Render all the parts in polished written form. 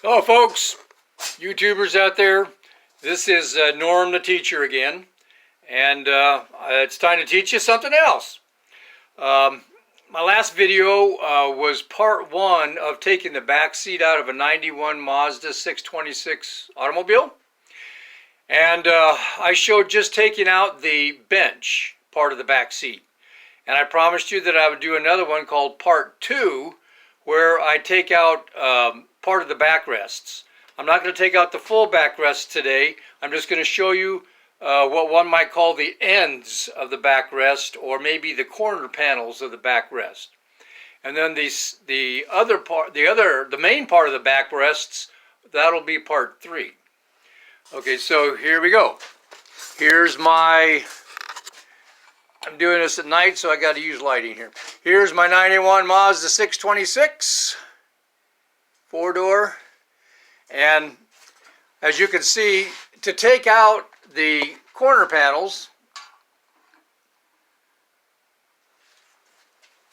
Hello folks, YouTubers out there. This is Norm the teacher again, and it's time to teach you something else. My last video was part one of taking the back seat out of a 91 Mazda 626 automobile, and I showed just taking out the bench part of the back seat, and I promised you that I would do another one called part two, where I take out part of the backrests. I'm not going to take out the full backrest today. I'm just going to show you what one might call the ends of the backrest, or maybe the corner panels of the backrest. And then the main part of the backrests, that'll be part three. Okay, so here we go. Here's my, I'm doing this at night, so I got to use lighting here. Here's my 91 Mazda 626, four-door, and as you can see, to take out the corner panels,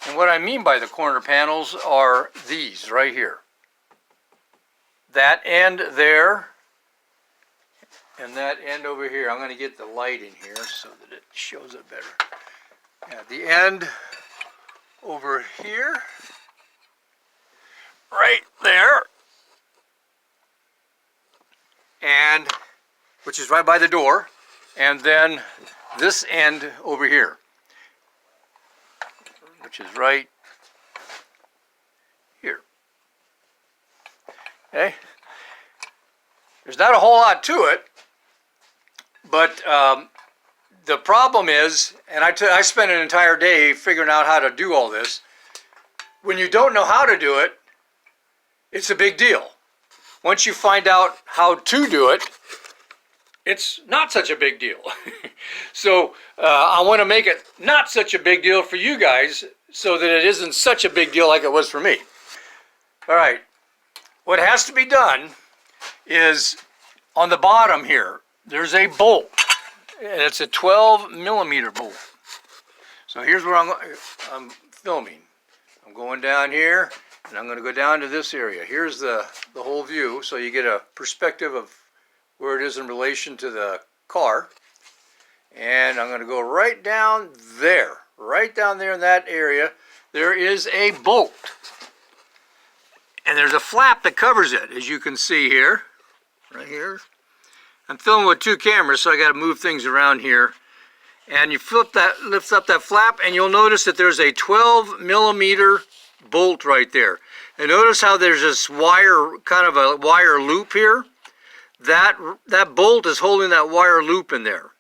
and what I mean by the corner panels are these right here. That end there, and that end over here. I'm going to get the light in here so that it shows it better. Yeah, the end over here, right there, and which is right by the door, and then this end over here, which is right here. Okay, there's not a whole lot to it, but the problem is, and I spent an entire day figuring out how to do all this. When you don't know how to do it, it's a big deal. Once you find out how to do it, it's not such a big deal. So I want to make it not such a big deal for you guys, so that it isn't such a big deal like it was for me. All right, what has to be done is on the bottom here, there's a bolt. And it's a 12mm bolt. So here's where I'm filming. I'm going down here, and I'm going to go down to this area. Here's the whole view, so you get a perspective of where it is in relation to the car. And I'm going to go right down there in that area. There is a bolt. And there's a flap that covers it, as you can see here, right here. I'm filming with two cameras, so I got to move things around here. And you lift up that flap, and you'll notice that there's a 12mm bolt right there. And notice how there's this wire, kind of a wire loop here. That bolt is holding that wire loop in there.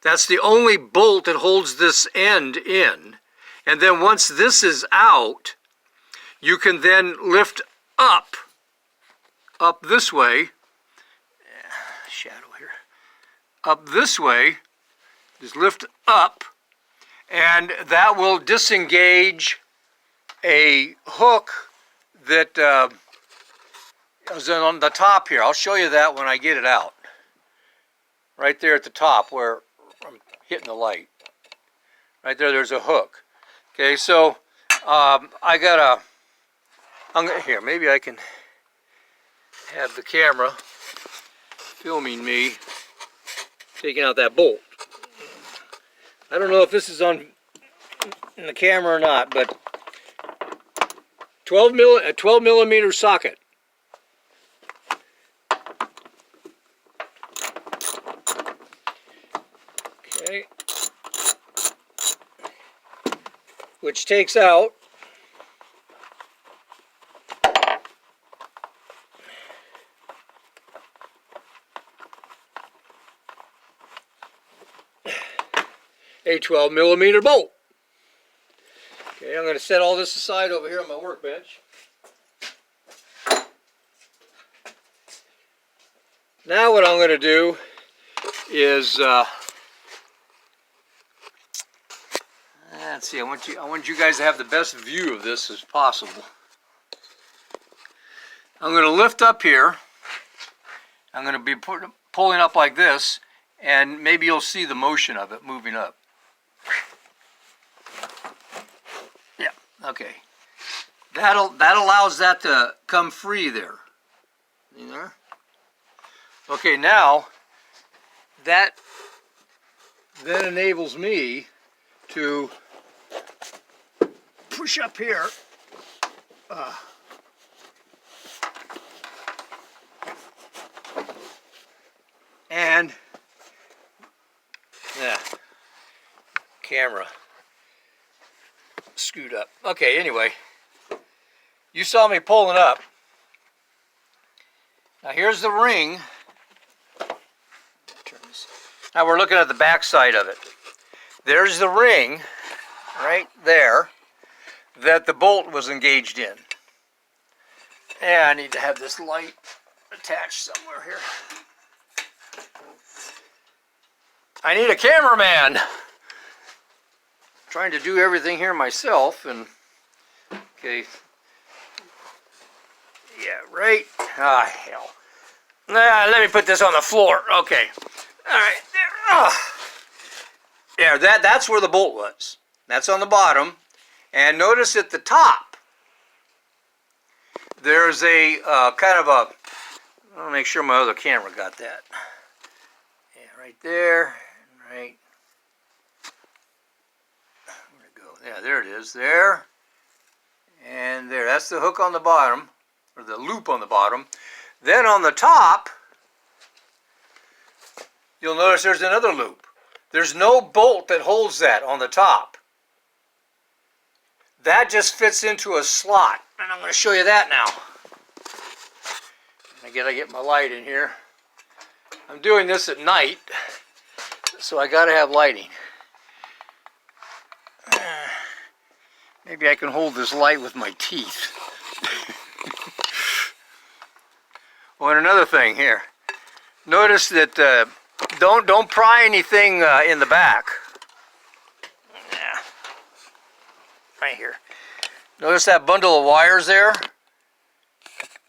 That's the only bolt that holds this end in. And then once this is out, you can then lift up this way. Shadow here. Up this way, just lift up, and that will disengage a hook that is on the top here. I'll show you that when I get it out. Right there at the top where I'm hitting the light. Right there, there's a hook. Okay, so here, maybe I can have the camera filming me taking out that bolt. I don't know if this is on in the camera or not, but a 12mm socket. Okay, which takes out a 12mm bolt. Okay, I'm going to set all this aside over here on my workbench. Now what I'm going to do is let's see. I want you guys to have the best view of this as possible. I'm going to lift up here. I'm going to be pulling up like this, and maybe you'll see the motion of it moving up. Yeah, okay. That allows that to come free there. You know? Okay, now that then enables me to push up here. And yeah, camera screwed up. Okay, anyway, you saw me pulling up. Now here's the ring. Now we're looking at the back side of it. There's the ring right there that the bolt was engaged in. And I need to have this light attached somewhere here. I need a cameraman. I'm trying to do everything here myself, and okay. Yeah, right. Ah, hell. Let me put this on the floor. Okay. All right, there. Yeah, that's where the bolt was. That's on the bottom. And notice at the top, there's a kind of a, I'll make sure my other camera got that. Yeah, right there. Right. Where'd it go? Yeah, there it is. There. And there. That's the hook on the bottom, or the loop on the bottom. Then on the top, you'll notice there's another loop. There's no bolt that holds that on the top. That just fits into a slot. And I'm going to show you that now. I gotta get my light in here. I'm doing this at night, so I gotta have lighting. Maybe I can hold this light with my teeth. Oh, and another thing here. Notice that don't pry anything in the back. Yeah. Right here. Notice that bundle of wires there?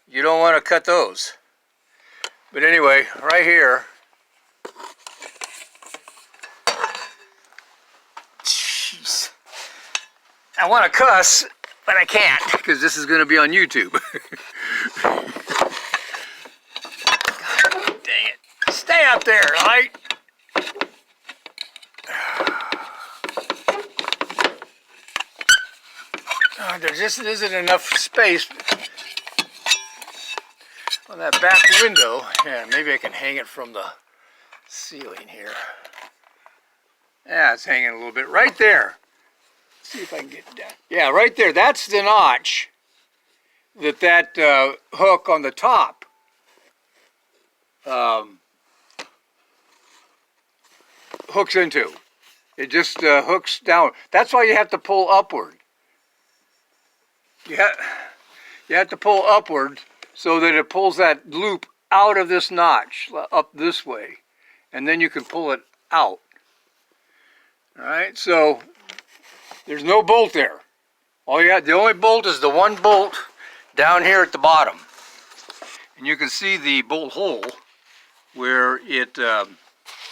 You don't want to cut those. But anyway, right here. Jeez. I want to cuss, but I can't because this is going to be on YouTube. God dang it. Stay up there, light. Oh, there just isn't enough space on that back window. Yeah, maybe I can hang it from the ceiling here. Yeah, it's hanging a little bit right there. Let's see if I can get it down. Yeah, right there. That's the notch that hook on the top hooks into. It just hooks down. That's why you have to pull upward. You have to pull upward so that it pulls that loop out of this notch, up this way, and then you can pull it out. All right, so there's no bolt there. The only bolt is the one bolt down here at the bottom, and you can see the bolt hole where it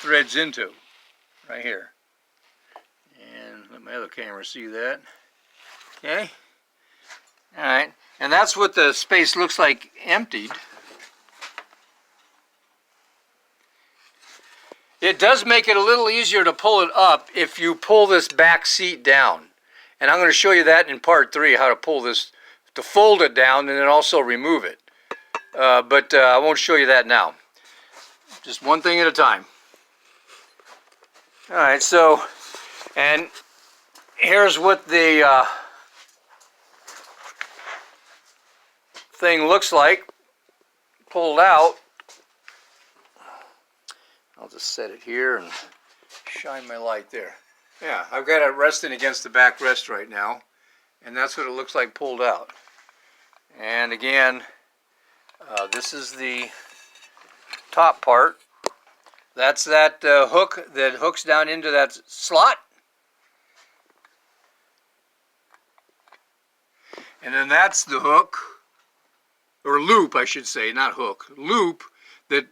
threads into, right here. And let my other camera see that. Okay. All right, and that's what the space looks like emptied. It does make it a little easier to pull it up if you pull this back seat down. And I'm going to show you that in part 3, how to pull this, to fold it down and then also remove it. But I won't show you that now. Just one thing at a time. All right, so, and here's what the thing looks like pulled out. I'll just set it here and shine my light there. Yeah, I've got it resting against the backrest right now, and that's what it looks like pulled out. And again, this is the top part. That's that hook that hooks down into that slot. And then that's the hook, or loop, I should say, not hook, loop that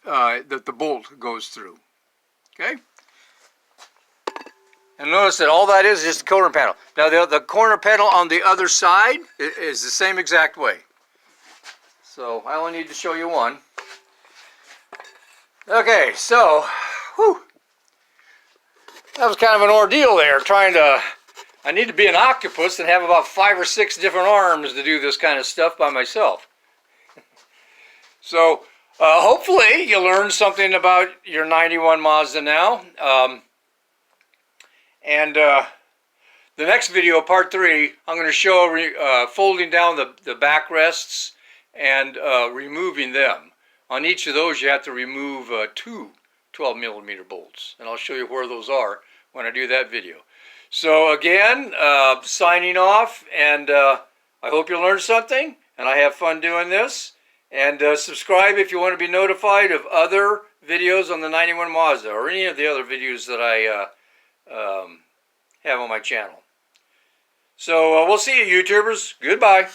that the bolt goes through. Okay? And notice that all that is just the corner panel. Now the corner panel on the other side is the same exact way. So I only need to show you one. Okay, so, whew, that was kind of an ordeal there, I need to be an octopus and have about 5 or 6 different arms to do this kind of stuff by myself. So, hopefully you learned something about your 91 Mazda now. The next video, part 3, I'm going to show folding down the backrests and removing them. On each of those, you have to remove 2 12mm bolts, and I'll show you where those are when I do that video. So again, signing off, and I hope you learned something, and I have fun doing this. And subscribe if you want to be notified of other videos on the 91 Mazda, or any of the other videos that I have on my channel. So we'll see you, YouTubers. Goodbye.